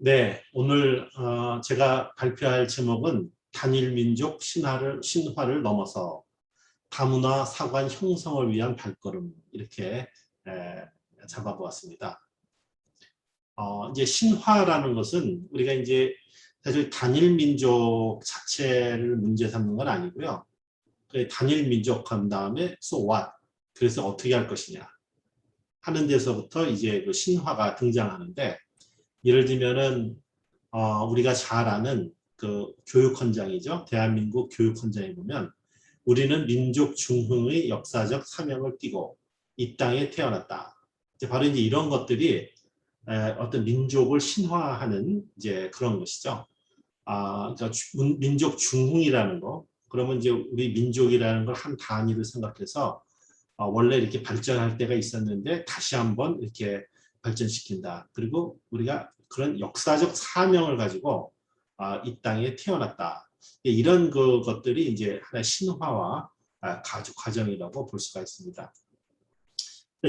네, 오늘 제가 발표할 제목은 단일민족 신화를 넘어서 다문화 사관 형성을 위한 발걸음 이렇게 잡아보았습니다. 이제 신화라는 것은 우리가 이제 사실 단일민족 자체를 문제 삼는 건 아니고요. 그 단일민족 한 다음에 so what? 그래서 어떻게 할 것이냐 하는 데서부터 이제 그 신화가 등장하는데 예를 들면은 우리가 잘 아는 그 교육 헌장이죠. 대한민국 교육 헌장에 보면 우리는 민족 중흥의 역사적 사명을 띠고 이 땅에 태어났다. 이제 바로 이제 이런 것들이 어떤 민족을 신화하는 이제 그런 것이죠. 그러니까 민족 중흥이라는 거. 그러면 이제 우리 민족이라는 걸 한 단위로 생각해서 원래 이렇게 발전할 때가 있었는데 다시 한번 이렇게 발전시킨다. 그리고 우리가 그런 역사적 사명을 가지고 이 땅에 태어났다. 이런 것들이 이제 하나의 신화와 가족 과정이라고 볼 수가 있습니다.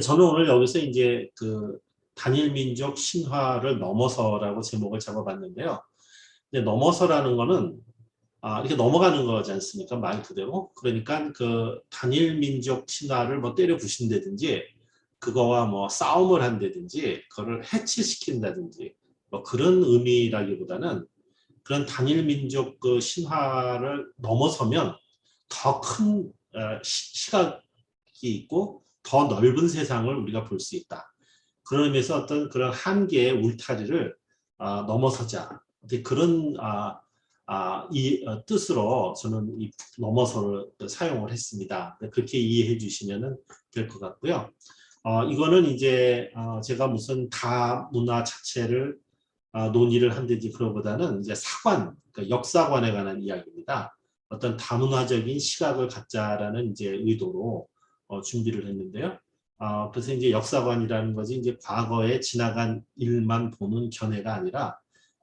저는 오늘 여기서 이제 그 단일민족 신화를 넘어서라고 제목을 잡아봤는데요. 넘어서라는 거는 이렇게 넘어가는 거지 않습니까? 말 그대로. 그러니까 그 단일민족 신화를 뭐 때려 부신다든지 그거와 뭐 싸움을 한다든지 그거를 해체시킨다든지 뭐 그런 의미라기보다는 그런 단일민족 그 신화를 넘어서면 더 큰 시각이 있고 더 넓은 세상을 우리가 볼 수 있다. 그런 의미에서 어떤 그런 한계의 울타리를 넘어서자. 그런 이 뜻으로 저는 이 넘어서를 사용을 했습니다. 그렇게 이해해 주시면 될 것 같고요. 이거는 이제 제가 무슨 다문화 자체를 논의를 한다든지 그거보다는 이제 사관, 그러니까 역사관에 관한 이야기입니다. 어떤 다문화적인 시각을 갖자라는 이제 의도로 준비를 했는데요. 그래서 이제 역사관이라는 것이 이제 과거에 지나간 일만 보는 견해가 아니라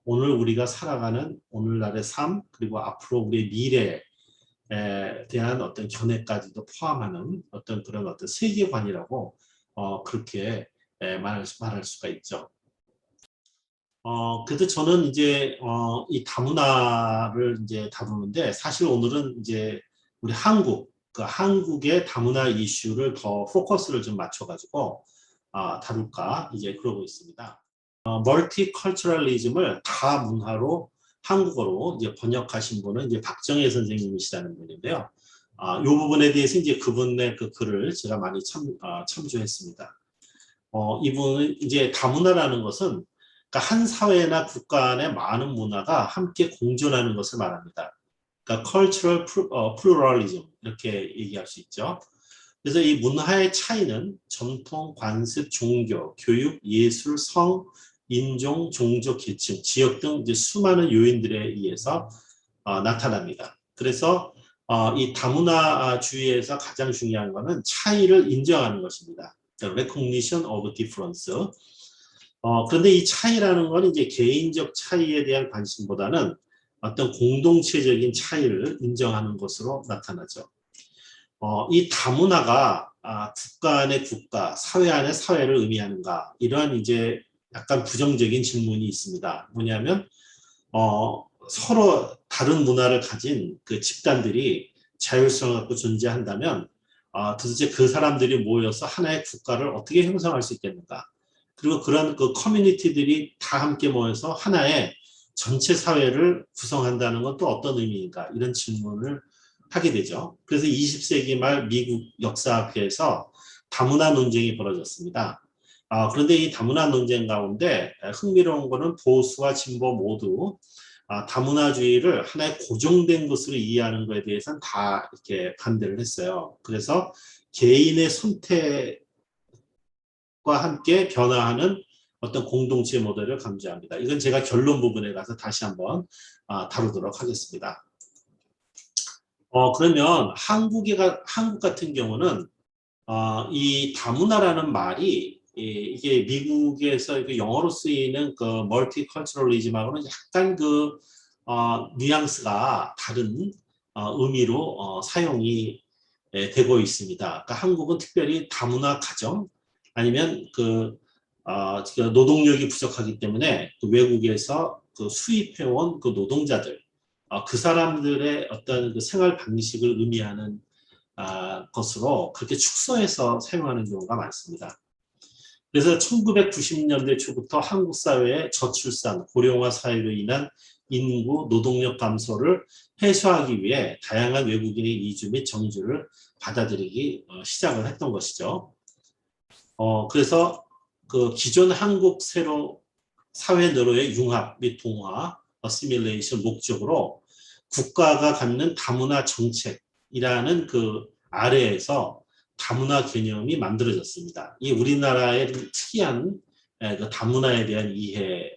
오늘 우리가 살아가는 오늘날의 삶 그리고 앞으로 우리의 미래에 대한 어떤 견해까지도 포함하는 어떤 그런 어떤 세계관이라고 그렇게 말할 수가 있죠. 그래도 저는 이제 이 다문화를 이제 다루는데 사실 오늘은 이제 우리 그 한국의 다문화 이슈를 더 포커스를 좀 맞춰가지고 다룰까 이제 그러고 있습니다. 멀티컬처럴리즘을 다문화로 한국어로 이제 번역하신 분은 이제 박정혜 선생님이시라는 분인데요. 이 부분에 대해서 이제 그분의 그 글을 제가 많이 참조했습니다. 이분은 이제 다문화라는 것은 그러니까 한 사회나 국가 안에 많은 문화가 함께 공존하는 것을 말합니다. 그러니까 cultural pluralism 이렇게 얘기할 수 있죠. 그래서 이 문화의 차이는 전통, 관습, 종교, 교육, 예술, 성, 인종, 종족, 계층, 지역 등 이제 수많은 요인들에 의해서 나타납니다. 그래서 이 다문화주의에서 가장 중요한 것은 차이를 인정하는 것입니다. recognition of difference. 그런데 이 차이라는 건 이제 개인적 차이에 대한 관심보다는 어떤 공동체적인 차이를 인정하는 것으로 나타나죠. 이 다문화가 국가 안의 국가, 사회 안의 사회를 의미하는가? 이러한 이제 약간 부정적인 질문이 있습니다. 뭐냐면 서로 다른 문화를 가진 그 집단들이 자율성을 갖고 존재한다면 도대체 그 사람들이 모여서 하나의 국가를 어떻게 형성할 수 있겠는가? 그리고 그런 그 커뮤니티들이 다 함께 모여서 하나의 전체 사회를 구성한다는 건 또 어떤 의미인가? 이런 질문을 하게 되죠. 그래서 20세기 말 미국 역사학회에서 다문화 논쟁이 벌어졌습니다. 그런데 이 다문화 논쟁 가운데 흥미로운 거는 보수와 진보 모두 다문화주의를 하나의 고정된 것으로 이해하는 것에 대해서는 다 이렇게 반대를 했어요. 그래서 개인의 선택과 함께 변화하는 어떤 공동체 모델을 강조합니다. 이건 제가 결론 부분에 가서 다시 한번 다루도록 하겠습니다. 그러면 한국 같은 경우는 이 다문화라는 말이 이게 미국에서 그 영어로 쓰이는 그 멀티컬처럴리즘하고는 약간 그 뉘앙스가 다른 의미로 사용이 되고 있습니다. 그러니까 한국은 특별히 다문화 가정 아니면 그 노동력이 부족하기 때문에 그 외국에서 그 수입해온 그 노동자들, 그 사람들의 어떤 그 생활 방식을 의미하는 것으로 그렇게 축소해서 사용하는 경우가 많습니다. 그래서 1990년대 초부터 한국 사회의 저출산, 고령화 사회로 인한 인구, 노동력 감소를 해소하기 위해 다양한 외국인의 이주 및 정주를 받아들이기 시작을 했던 것이죠. 그래서 그 기존 한국 세로 사회 내로의 융합 및 동화, 어시밀레이션 목적으로 국가가 갖는 다문화 정책이라는 그 아래에서 다문화 개념이 만들어졌습니다. 이 우리나라의 특이한 그 다문화에 대한 이해의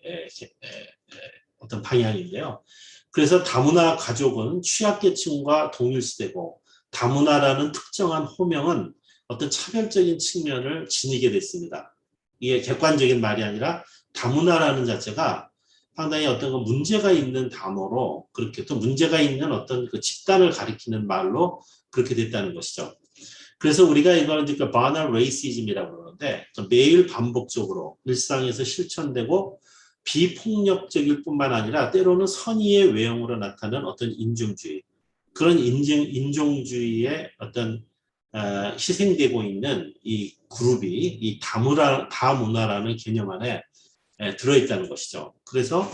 어떤 방향인데요. 그래서 다문화 가족은 취약계층과 동일시되고 다문화라는 특정한 호명은 어떤 차별적인 측면을 지니게 됐습니다. 이게 객관적인 말이 아니라 다문화라는 자체가 상당히 어떤 그 문제가 있는 단어로 그렇게 또 문제가 있는 어떤 그 집단을 가리키는 말로 그렇게 됐다는 것이죠. 그래서 우리가 이걸 이제 banal racism이라고 그러는데 매일 반복적으로 일상에서 실천되고 비폭력적일 뿐만 아니라 때로는 선의의 외형으로 나타나는 어떤 인종주의, 그런 인종주의의 어떤 희생되고 있는 이 그룹이 이 다문화라는 개념 안에 들어있다는 것이죠. 그래서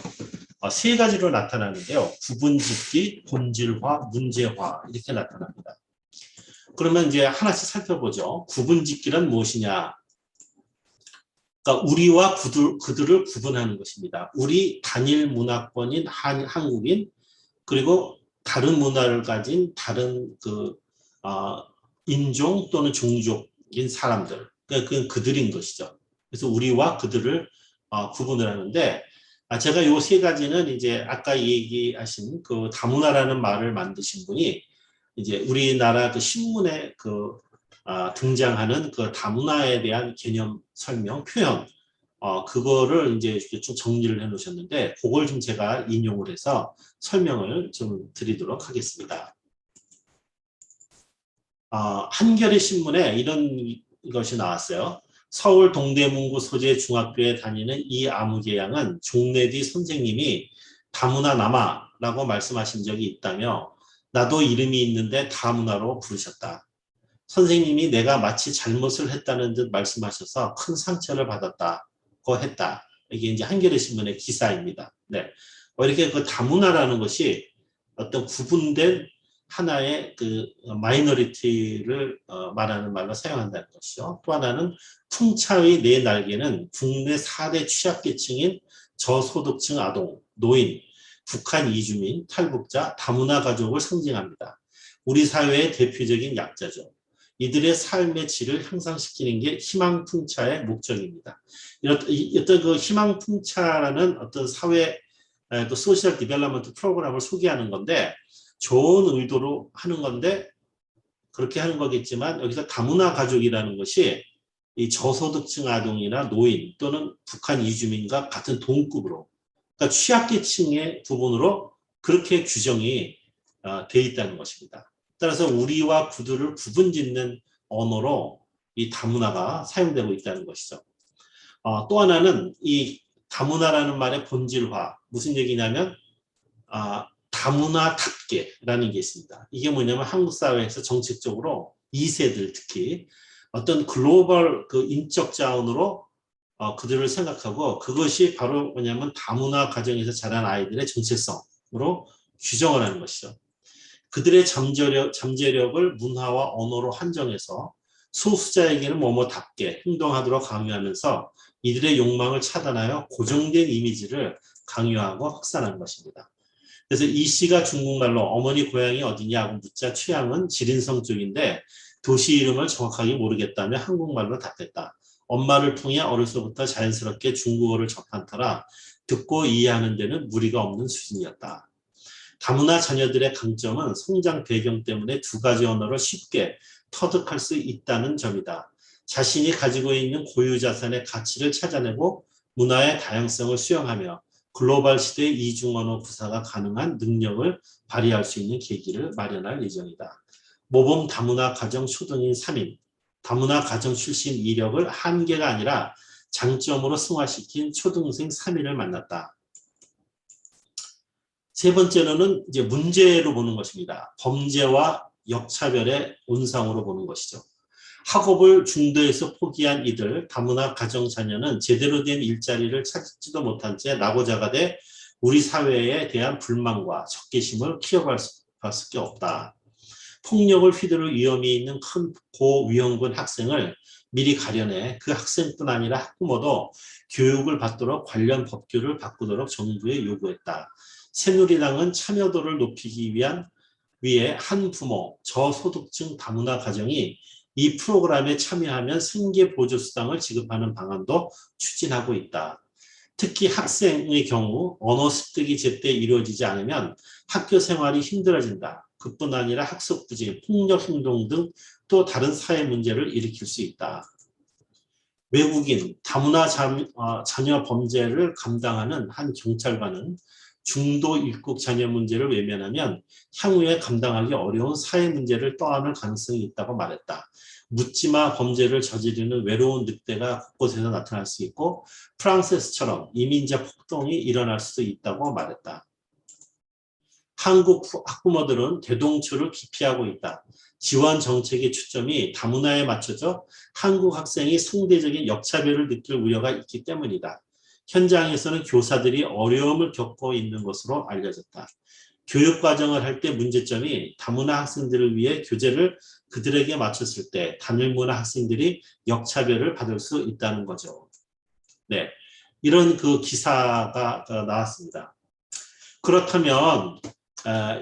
세 가지로 나타나는데요. 구분짓기, 본질화, 문제화 이렇게 나타납니다. 그러면 이제 하나씩 살펴보죠. 구분짓기란 무엇이냐? 그러니까 우리와 그들을 구분하는 것입니다. 우리 단일 문화권인 한국인 그리고 다른 문화를 가진 다른 인종 또는 종족인 사람들, 그러니까 그들인 것이죠. 그래서 우리와 그들을 구분을 하는데 제가 요 세 가지는 이제 아까 얘기하신 그 다문화라는 말을 만드신 분이 이제 우리나라 그 신문에 등장하는 그 다문화에 대한 개념 설명 표현 그거를 이제 좀 정리를 해 놓으셨는데 그걸 좀 제가 인용을 해서 설명을 좀 드리도록 하겠습니다. 한겨레 신문에 이런 것이 나왔어요. 서울 동대문구 소재 중학교에 다니는 이아무개 양은 종례 뒤 선생님이 다문화 남아라고 말씀하신 적이 있다며 나도 이름이 있는데 다문화로 부르셨다. 선생님이 내가 마치 잘못을 했다는 듯 말씀하셔서 큰 상처를 받았다고 했다. 이게 이제 한겨레 신문의 기사입니다. 네. 이렇게 그 다문화라는 것이 어떤 구분된 하나의 그 마이너리티를 말하는 말로 사용한다는 것이죠. 또 하나는 풍차의 네 날개는 국내 4대 취약계층인 저소득층 아동, 노인, 북한 이주민, 탈북자, 다문화 가족을 상징합니다. 우리 사회의 대표적인 약자죠. 이들의 삶의 질을 향상시키는 게 희망풍차의 목적입니다. 어떤 그 희망풍차라는 어떤 사회 또 소셜 디벨롭먼트 프로그램을 소개하는 건데 좋은 의도로 하는 건데 그렇게 하는 거겠지만 여기서 다문화 가족이라는 것이 이 저소득층 아동이나 노인 또는 북한 이주민과 같은 동급으로 그러니까 취약계층의 부분으로 그렇게 규정이 돼 있다는 것입니다. 따라서 우리와 그들을 구분짓는 언어로 이 다문화가 사용되고 있다는 것이죠. 또 하나는 이 다문화라는 말의 본질화 무슨 얘기냐면 다문화답게라는 게 있습니다. 이게 뭐냐면 한국 사회에서 정책적으로 2세들 특히 어떤 글로벌 그 인적 자원으로 그들을 생각하고 그것이 바로 뭐냐면 다문화 가정에서 자란 아이들의 정체성으로 규정을 하는 것이죠. 그들의 잠재력을 문화와 언어로 한정해서 소수자에게는 뭐뭐답게 행동하도록 강요하면서 이들의 욕망을 차단하여 고정된 이미지를 강요하고 확산한 것입니다. 그래서 이 씨가 중국말로 어머니 고향이 어디냐고 묻자 취향은 지린성 쪽인데 도시 이름을 정확하게 모르겠다며 한국말로 답했다. 엄마를 통해 어려서부터 자연스럽게 중국어를 접한 터라 듣고 이해하는 데는 무리가 없는 수준이었다. 다문화 자녀들의 강점은 성장 배경 때문에 두 가지 언어를 쉽게 터득할 수 있다는 점이다. 자신이 가지고 있는 고유 자산의 가치를 찾아내고 문화의 다양성을 수용하며 글로벌 시대의 이중언어 구사가 가능한 능력을 발휘할 수 있는 계기를 마련할 예정이다. 모범 다문화 가정 초등인 3인, 다문화 가정 출신 이력을 한 개가 아니라 장점으로 승화시킨 초등생 3인을 만났다. 세 번째로는 이제 문제로 보는 것입니다. 범죄와 역차별의 온상으로 보는 것이죠. 학업을 중도에서 포기한 이들, 다문화 가정 자녀는 제대로 된 일자리를 찾지도 못한 채 낙오자가 돼 우리 사회에 대한 불만과 적개심을 키워갈 수밖에 없다. 폭력을 휘두를 위험이 있는 큰 고위험군 학생을 미리 가려내 그 학생뿐 아니라 학부모도 교육을 받도록 관련 법규를 바꾸도록 정부에 요구했다. 새누리당은 참여도를 높이기 위해 한 부모, 저소득층 다문화 가정이 이 프로그램에 참여하면 생계보조수당을 지급하는 방안도 추진하고 있다. 특히 학생의 경우 언어 습득이 제때 이루어지지 않으면 학교 생활이 힘들어진다. 그뿐 아니라 학습 부진, 폭력 행동 등 또 다른 사회 문제를 일으킬 수 있다. 외국인, 다문화 자녀 범죄를 감당하는 한 경찰관은 중도 입국 자녀 문제를 외면하면 향후에 감당하기 어려운 사회 문제를 떠안을 가능성이 있다고 말했다. 묻지마 범죄를 저지르는 외로운 늑대가 곳곳에서 나타날 수 있고 프랑스에서처럼 이민자 폭동이 일어날 수도 있다고 말했다. 한국 학부모들은 대동초를 기피하고 있다. 지원 정책의 초점이 다문화에 맞춰져 한국 학생이 상대적인 역차별을 느낄 우려가 있기 때문이다. 현장에서는 교사들이 어려움을 겪고 있는 것으로 알려졌다. 교육과정을 할 때 문제점이 다문화 학생들을 위해 교재를 그들에게 맞췄을 때 단일문화 학생들이 역차별을 받을 수 있다는 거죠. 네, 이런 그 기사가 나왔습니다. 그렇다면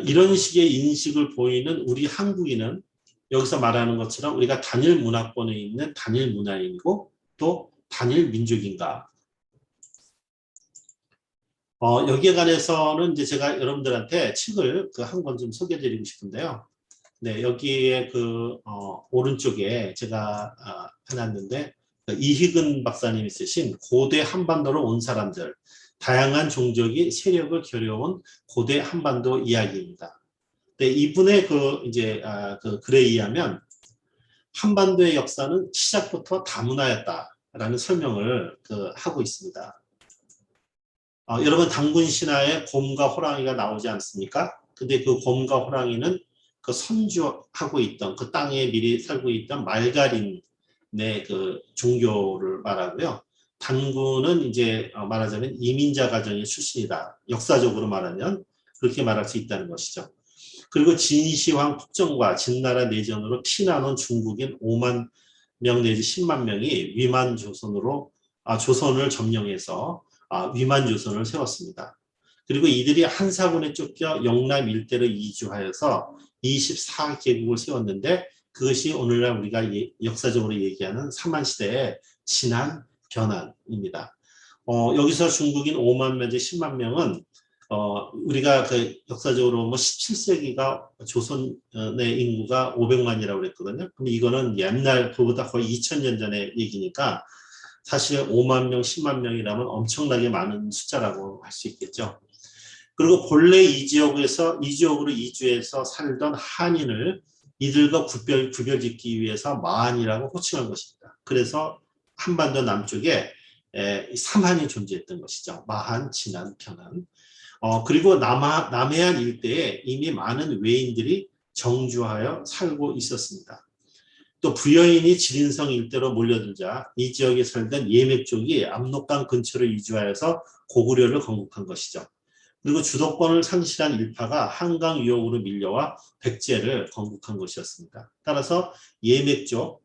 이런 식의 인식을 보이는 우리 한국인은 여기서 말하는 것처럼 우리가 단일 문화권에 있는 단일 문화인이고 또 단일 민족인가? 여기에 관해서는 이제 제가 여러분들한테 책을 한 권 좀 소개해드리고 싶은데요. 네, 여기에 오른쪽에 제가 해놨는데 이희근 박사님이 쓰신 고대 한반도로 온 사람들, 다양한 종족이 세력을 겨려온 고대 한반도 이야기입니다. 네, 이분의 글에 의하면 한반도의 역사는 시작부터 다문화였다라는 설명을 하고 있습니다. 여러분 당군 신화에 곰과 호랑이가 나오지 않습니까? 근데 그 곰과 호랑이는 그 선주하고 있던 그 땅에 미리 살고 있던 말가린의 그 종교를 말하고요. 당군은 이제 말하자면 이민자 가정의 출신이다. 역사적으로 말하면 그렇게 말할 수 있다는 것이죠. 그리고 진시황 폭정과 진나라 내전으로 피나는 중국인 5만 명 내지 10만 명이 조선을 점령해서 위만조선을 세웠습니다. 그리고 이들이 한사군에 쫓겨 영남 일대로 이주하여서 24개국을 세웠는데 그것이 오늘날 우리가 역사적으로 얘기하는 삼한시대의 진한 변환입니다. 여기서 중국인 5만 명 내지 10만 명은 우리가 역사적으로 17세기가 조선의 인구가 500만이라고 그랬거든요. 그럼 이거는 옛날 그보다 거의 2000년 전의 얘기니까 사실 5만 명, 10만 명이라면 엄청나게 많은 숫자라고 할 수 있겠죠. 그리고 본래 이 지역으로 이주해서 살던 한인을 이들과 구별짓기 위해서 마한이라고 호칭한 것입니다. 그래서 한반도 남쪽에 삼한이 존재했던 것이죠. 마한, 진한, 편한. 그리고 남해안 일대에 이미 많은 외인들이 정주하여 살고 있었습니다. 또 부여인이 지린성 일대로 몰려들자 이 지역에 살던 예맥족이 압록강 근처로 이주하여서 고구려를 건국한 것이죠. 그리고 주도권을 상실한 일파가 한강 유역으로 밀려와 백제를 건국한 것이었습니다. 따라서 예맥족,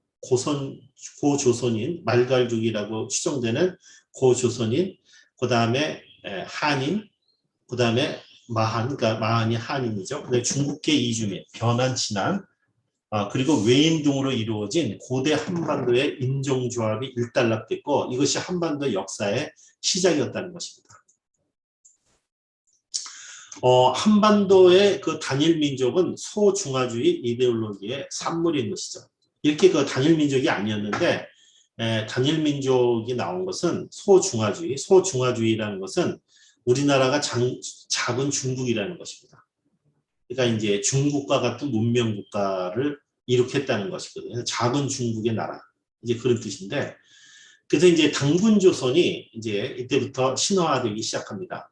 고조선인, 말갈족이라고 추정되는 고조선인, 그 다음에 한인, 그 다음에 마한, 그러니까 마한이 한인이죠. 그다음에 중국계 이주민, 변한 진한, 그리고 외인 등으로 이루어진 고대 한반도의 인종조합이 일단락됐고 이것이 한반도 역사의 시작이었다는 것입니다. 한반도의 그 단일민족은 소중화주의 이데올로기의 산물인 것이죠. 이렇게 단일민족이 아니었는데 단일민족이 나온 것은 소중화주의라는 것은 우리나라가 작은 중국이라는 것입니다. 그러니까 이제 중국과 같은 문명 국가를 이룩했다는 것이거든요. 작은 중국의 나라. 이제 그런 뜻인데 그래서 이제 당군 조선이 이제 이때부터 신화되기 시작합니다.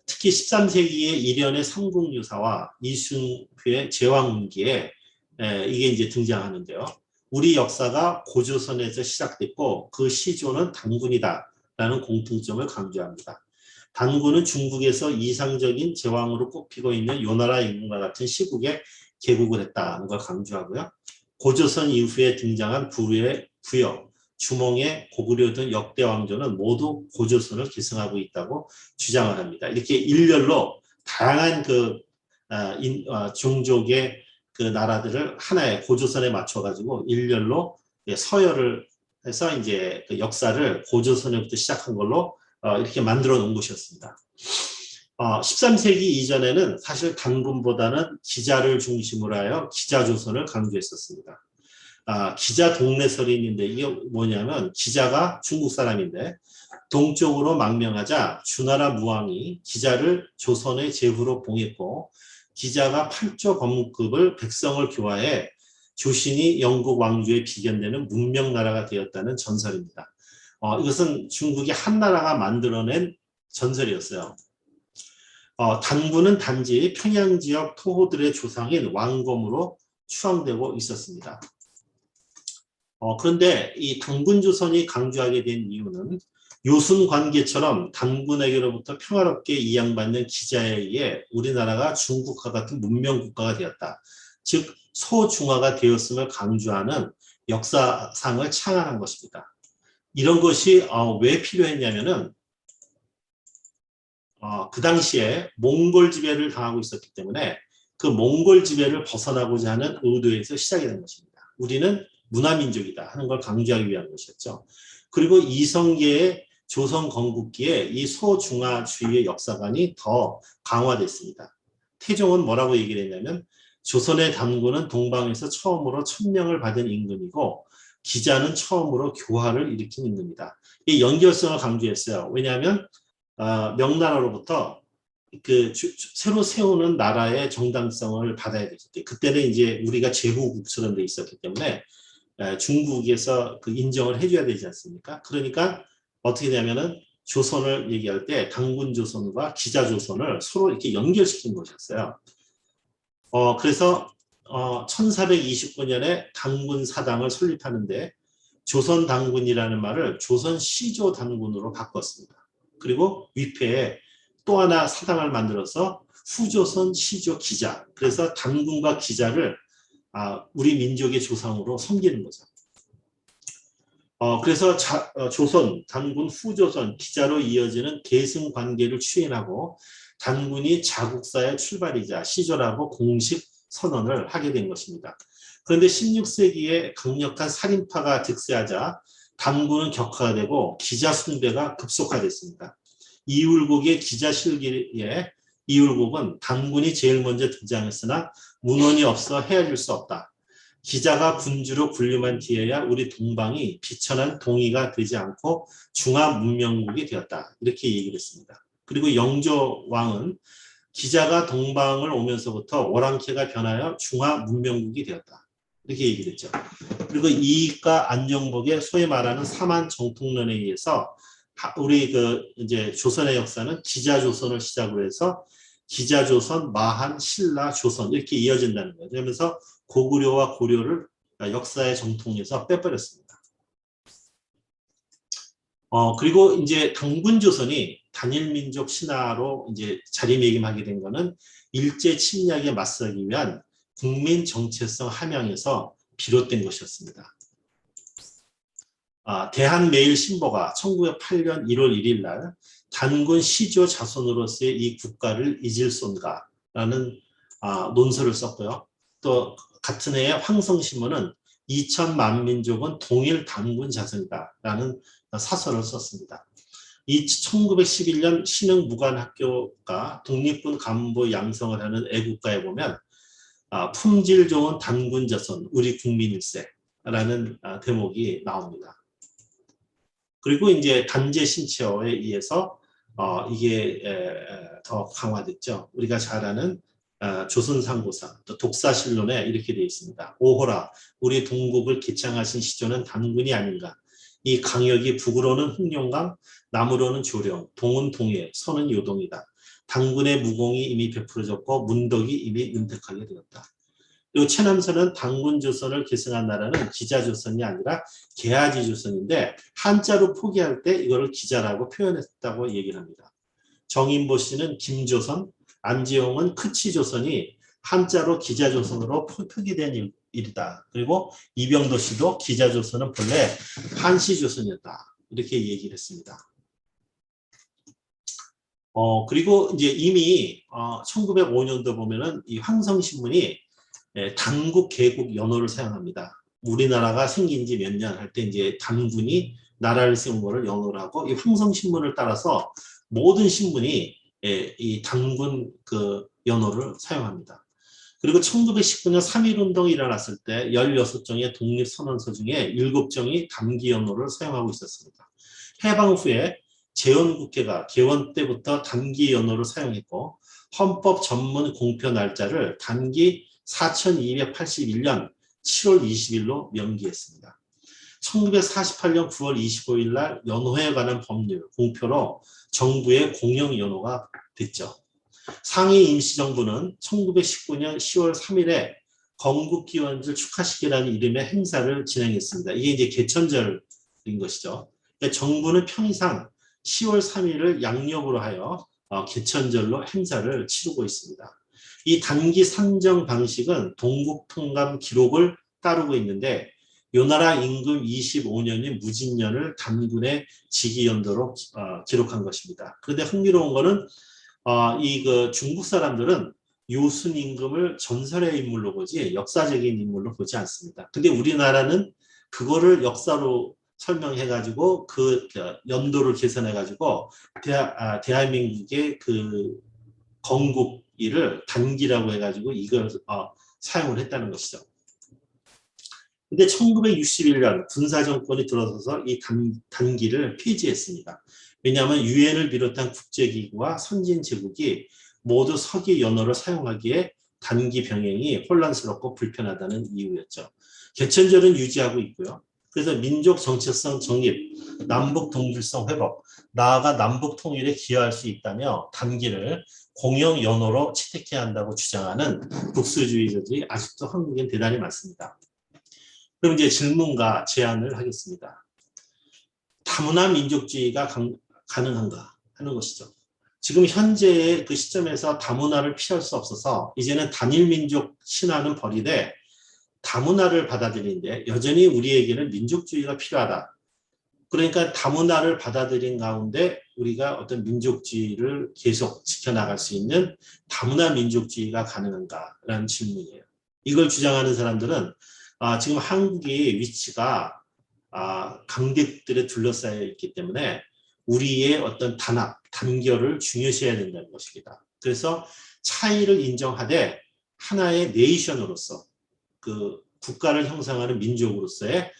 특히 13세기의 일련의 삼국유사와 이순후의 제왕문기에 이게 이제 등장하는데요. 우리 역사가 고조선에서 시작됐고 그 시조는 단군이다라는 공통점을 강조합니다. 단군은 중국에서 이상적인 제왕으로 꼽히고 있는 요나라 임금과 같은 시국에 개국을 했다는 걸 강조하고요. 고조선 이후에 등장한 부류의 부여, 주몽의 고구려 등 역대 왕조는 모두 고조선을 계승하고 있다고 주장을 합니다. 이렇게 일렬로 다양한 종족의 그 나라들을 하나의 고조선에 맞춰가지고 일렬로 서열을 해서 이제 그 역사를 고조선에부터 시작한 걸로 이렇게 만들어 놓은 것이었습니다. 13세기 이전에는 사실 단군보다는 기자를 중심으로 하여 기자조선을 강조했었습니다. 기자 동래설이 있는데 이게 뭐냐면 기자가 중국 사람인데 동쪽으로 망명하자 주나라 무왕이 기자를 조선의 제후로 봉했고 기자가 8조 건물급을 백성을 교화해 조신이 영국 왕조에 비견되는 문명나라가 되었다는 전설입니다. 이것은 중국이 한 나라가 만들어낸 전설이었어요. 단군은 단지 평양 지역 토호들의 조상인 왕검으로 추앙되고 있었습니다. 그런데 이 단군조선이 강조하게 된 이유는 요순 관계처럼 단군에게로부터 평화롭게 이양받는 기자에 의해 우리나라가 중국과 같은 문명국가가 되었다. 즉 소중화가 되었음을 강조하는 역사상을 창안한 것입니다. 이런 것이 왜 필요했냐면은 그 당시에 몽골 지배를 당하고 있었기 때문에 그 몽골 지배를 벗어나고자 하는 의도에서 시작이 된 것입니다. 우리는 문화민족이다 하는 걸 강조하기 위한 것이었죠. 그리고 이성계의 조선 건국기에 이 소중화주의의 역사관이 더 강화됐습니다. 태종은 뭐라고 얘기를 했냐면 조선의 단군은 동방에서 처음으로 천명을 받은 임금이고 기자는 처음으로 교화를 일으킨 임금이다. 이 연결성을 강조했어요. 왜냐하면 명나라로부터 새로 세우는 나라의 정당성을 받아야 되기 때문에 그때는 이제 우리가 제후국처럼 돼 있었기 때문에 중국에서 그 인정을 해줘야 되지 않습니까? 그러니까 어떻게 되냐면은 조선을 얘기할 때 단군조선과 기자조선을 서로 이렇게 연결시킨 것이었어요. 그래서 1429년에 단군사당을 설립하는데 조선 단군이라는 말을 조선 시조 단군으로 바꿨습니다. 그리고 위패에 또 하나 사당을 만들어서 후조선 시조 기자. 그래서 단군과 기자를 우리 민족의 조상으로 섬기는 거죠. 그래서 조선, 단군, 후조선, 기자로 이어지는 계승 관계를 추인하고 단군이 자국사의 출발이자 시조라고 공식 선언을 하게 된 것입니다. 그런데 16세기에 강력한 살인파가 득세하자 단군은 격화되고 기자 숭배가 급속화됐습니다. 이울곡의 기자실기에 이울곡은 단군이 제일 먼저 등장했으나 문헌이 없어 헤아릴 수 없다. 기자가 군주로 군림한 뒤에야 우리 동방이 비천한 동이가 되지 않고 중화문명국이 되었다. 이렇게 얘기를 했습니다. 그리고 영조왕은 기자가 동방을 오면서부터 오랑캐가 변하여 중화문명국이 되었다. 이렇게 얘기를 했죠. 그리고 이익과 안정복의 소위 말하는 사만 정통론에 의해서 우리 이제 조선의 역사는 기자조선을 시작으로 해서 기자조선, 마한, 신라, 조선 이렇게 이어진다는 거예요. 그러면서 고구려와 고려를 역사의 정통에서 빼버렸습니다. 그리고 이제 단군조선이 단일민족 신화로 이제 자리매김하게 된 거는 일제 침략에 맞서기 위한 국민 정체성 함양에서 비롯된 것이었습니다. 대한매일신보가 1908년 1월 1일 날 단군 시조 자손으로서의 이 국가를 잊을 쏜가라는 논설을 썼고요. 또 같은 해에 황성신문은 2천만 민족은 동일 단군 자손이다라는 사설을 썼습니다. 1911년 신흥무관학교가 독립군 간부 양성을 하는 애국가에 보면 품질 좋은 단군 자손 우리 국민일세라는 대목이 나옵니다. 그리고 이제 단재 신체어에 의해서 이게 더 강화됐죠. 우리가 잘 아는 조선상고사, 또 독사실론에 이렇게 되어 있습니다. 오호라, 우리 동국을 개창하신 시조는 단군이 아닌가. 이 강역이 북으로는 흑룡강, 남으로는 조령, 동은 동해, 서는 요동이다. 당군의 무공이 이미 베풀어졌고 문덕이 이미 은택하게 되었다. 그리고 최남선은 당군조선을 계승한 나라는 기자조선이 아니라 개아지조선인데 한자로 포기할 때 이거를 기자라고 표현했다고 얘기를 합니다. 정인보 씨는 김조선, 안지용은 크치조선이 한자로 기자조선으로 표기된 일이다. 그리고 이병도 씨도 기자조선은 본래 한시조선이었다. 이렇게 얘기를 했습니다. 그리고 이제 이미 1905년도 보면은 이 황성신문이 단국, 개국 연호를 사용합니다. 우리나라가 생긴 지 몇 년 할 때 이제 단군이 나라를 세운 거를 연호를 하고 이 황성신문을 따라서 모든 신문이 이 단군 그 연호를 사용합니다. 그리고 1919년 3.1운동이 일어났을 때 16종의 독립선언서 중에 7종이 단기 연호를 사용하고 있었습니다. 해방 후에 재헌국회가 개원 때부터 단기 연호를 사용했고 헌법 전문 공표 날짜를 단기 4281년 7월 20일로 명기했습니다. 1948년 9월 25일 날 연호에 관한 법률 공표로 정부의 공영 연호가 됐죠. 상해 임시정부는 1919년 10월 3일에 건국기원절 축하식이라는 이름의 행사를 진행했습니다. 이게 이제 개천절인 것이죠. 그러니까 정부는 평상 10월 3일을 양력으로 하여 개천절로 행사를 치르고 있습니다. 이 단기 산정 방식은 동국통감 기록을 따르고 있는데 요나라 임금 25년인 무진년을 단군의 직위연도로 기록한 것입니다. 그런데 흥미로운 거는 그 중국 사람들은 요순 임금을 전설의 인물로 보지 역사적인 인물로 보지 않습니다. 근데 우리나라는 그거를 역사로 설명해가지고 그 연도를 계산해가지고 대한민국의 그 건국일을 단기라고 해가지고 이걸 사용을 했다는 것이죠. 근데 1961년 군사정권이 들어서서 이 단기를 폐지했습니다. 왜냐하면 유엔을 비롯한 국제기구와 선진 제국이 모두 서기 연호를 사용하기에 단기 병행이 혼란스럽고 불편하다는 이유였죠. 개천절은 유지하고 있고요. 그래서 민족 정체성 정립, 남북 동질성 회복, 나아가 남북 통일에 기여할 수 있다며 단기를 공영 연호로 채택해야 한다고 주장하는 국수주의자들이 아직도 한국엔 대단히 많습니다. 그럼 이제 질문과 제안을 하겠습니다. 다문화 민족주의가 가능한가 하는 것이죠. 지금 현재의 그 시점에서 다문화를 피할 수 없어서 이제는 단일 민족 신화는 버리되 다문화를 받아들이는데 여전히 우리에게는 민족주의가 필요하다. 그러니까 다문화를 받아들인 가운데 우리가 어떤 민족주의를 계속 지켜나갈 수 있는 다문화 민족주의가 가능한가라는 질문이에요. 이걸 주장하는 사람들은 지금 한국의 위치가 강대국들에 둘러싸여 있기 때문에 우리의 어떤 단합, 단결을 중요시해야 된다는 것입니다. 그래서 차이를 인정하되 하나의 네이션으로서 그 국가를 형성하는 민족으로서의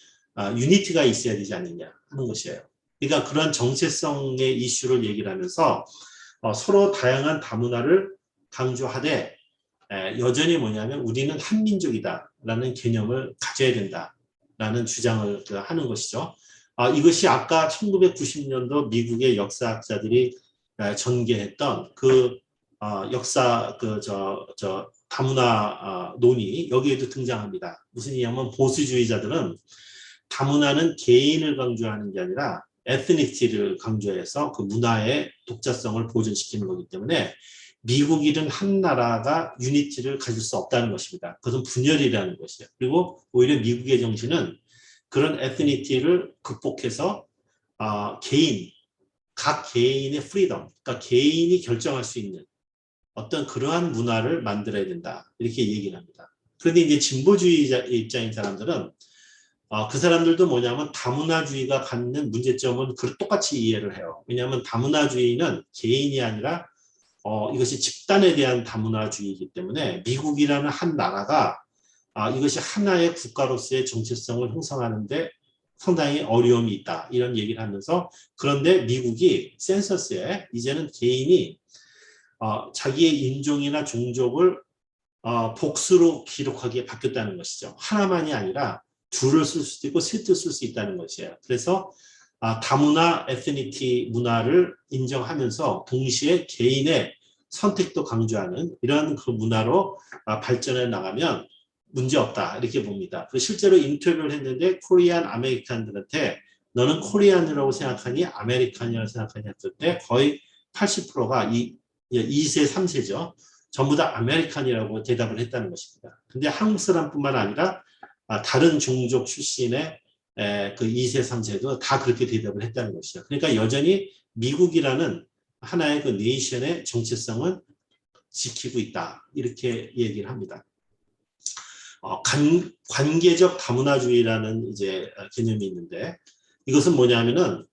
유니티가 있어야 되지 않느냐 하는 것이에요. 그러니까 그런 정체성의 이슈를 얘기를 하면서 서로 다양한 다문화를 강조하되 여전히 뭐냐면 우리는 한민족이다라는 개념을 가져야 된다라는 주장을 하는 것이죠. 이것이 아까 1990년도 미국의 역사학자들이 전개했던 그 역사 다문화 논의 여기에도 등장합니다. 무슨 얘기냐면 보수주의자들은 다문화는 개인을 강조하는 게 아니라 에스니티를 강조해서 그 문화의 독자성을 보존시키는 거기 때문에 미국이든 한 나라가 유니티를 가질 수 없다는 것입니다. 그것은 분열이라는 것이죠. 그리고 오히려 미국의 정신은 그런 에스니티를 극복해서 각 개인의 프리덤, 그러니까 개인이 결정할 수 있는 어떤 그러한 문화를 만들어야 된다. 이렇게 얘기를 합니다. 그런데 이제 진보주의자 입장인 사람들은 그 사람들도 뭐냐면 다문화주의가 갖는 문제점은 똑같이 이해를 해요. 왜냐하면 다문화주의는 개인이 아니라 이것이 집단에 대한 다문화주의이기 때문에 미국이라는 한 나라가 이것이 하나의 국가로서의 정체성을 형성하는데 상당히 어려움이 있다. 이런 얘기를 하면서 그런데 미국이 센서스에 이제는 개인이 자기의 인종이나 종족을 복수로 기록하기에 바뀌었다는 것이죠. 하나만이 아니라 2를 쓸 수도 있고 셋을 쓸 수 있다는 것이에요. 그래서 다문화 에스니티 문화를 인정하면서 동시에 개인의 선택도 강조하는 이런 그 문화로 발전해 나가면 문제없다 이렇게 봅니다. 실제로 인터뷰를 했는데 코리안 아메리칸들한테 너는 코리안이라고 생각하니 아메리칸이라고 생각하니 했을 때 거의 80%가 2세, 3세죠. 전부 다 아메리칸이라고 대답을 했다는 것입니다. 근데 한국 사람뿐만 아니라 다른 종족 출신의 그 2세, 3세도 다 그렇게 대답을 했다는 것이죠. 그러니까 여전히 미국이라는 하나의 그 네이션의 정체성은 지키고 있다. 이렇게 얘기를 합니다. 관계적 다문화주의라는 이제 개념이 있는데 이것은 뭐냐면은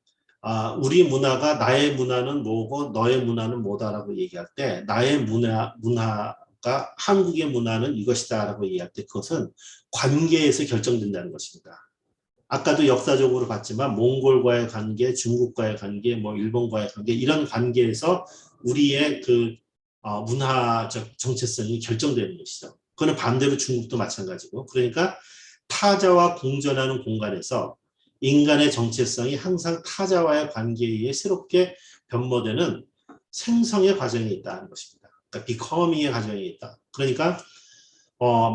우리 문화가 나의 문화는 뭐고 너의 문화는 뭐다라고 얘기할 때 나의 문화가 한국의 문화는 이것이다라고 얘기할 때 그것은 관계에서 결정된다는 것입니다. 아까도 역사적으로 봤지만 몽골과의 관계, 중국과의 관계, 뭐 일본과의 관계 이런 관계에서 우리의 그 문화적 정체성이 결정되는 것이죠. 그거는 반대로 중국도 마찬가지고 그러니까 타자와 공존하는 공간에서 인간의 정체성이 항상 타자와의 관계에 의해 새롭게 변모되는 생성의 과정이 있다는 것입니다. 그러니까 becoming의 과정이 있다. 그러니까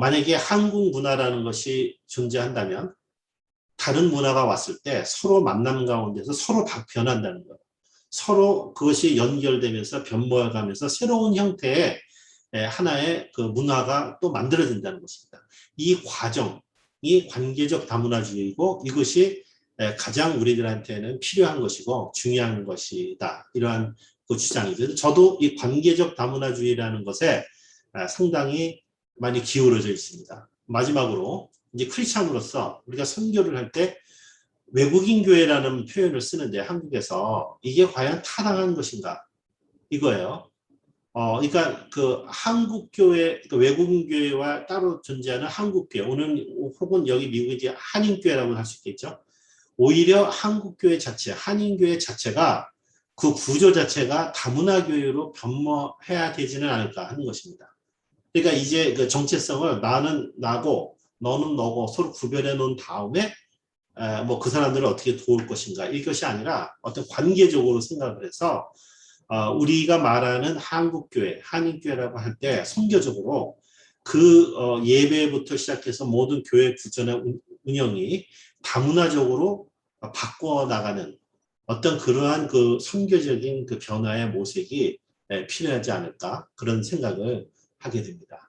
만약에 한국 문화라는 것이 존재한다면 다른 문화가 왔을 때 서로 만남 가운데서 서로 변한다는 거예요. 서로 그것이 연결되면서 변모해가면서 새로운 형태의 하나의 그 문화가 또 만들어진다는 것입니다. 이 과정이 관계적 다문화주의이고 이것이 가장 우리들한테는 필요한 것이고 중요한 것이다. 이러한 그 주장이죠. 저도 이 관계적 다문화주의라는 것에 상당히 많이 기울어져 있습니다. 마지막으로 이제 크리스찬으로서 우리가 선교를 할 때 외국인 교회라는 표현을 쓰는데 한국에서 이게 과연 타당한 것인가 이거예요. 그러니까 그 한국 교회, 그 외국인 교회와 따로 존재하는 한국 교회, 오늘 혹은 여기 미국의 이제 한인 교회라고 할 수 있겠죠. 오히려 한국 교회 자체, 한인 교회 자체가 그 구조 자체가 다문화 교회로 변모해야 되지는 않을까 하는 것입니다. 그러니까 이제 그 정체성을 나는 나고 너는 너고 서로 구별해 놓은 다음에 뭐 그 사람들을 어떻게 도울 것인가 이것이 아니라 어떤 관계적으로 생각을 해서 우리가 말하는 한국교회, 한인교회라고 할 때 선교적으로 그 예배부터 시작해서 모든 교회 구조나 운영이 다문화적으로 바꿔나가는 어떤 그러한 그 선교적인 그 변화의 모색이 필요하지 않을까 그런 생각을 하게 됩니다.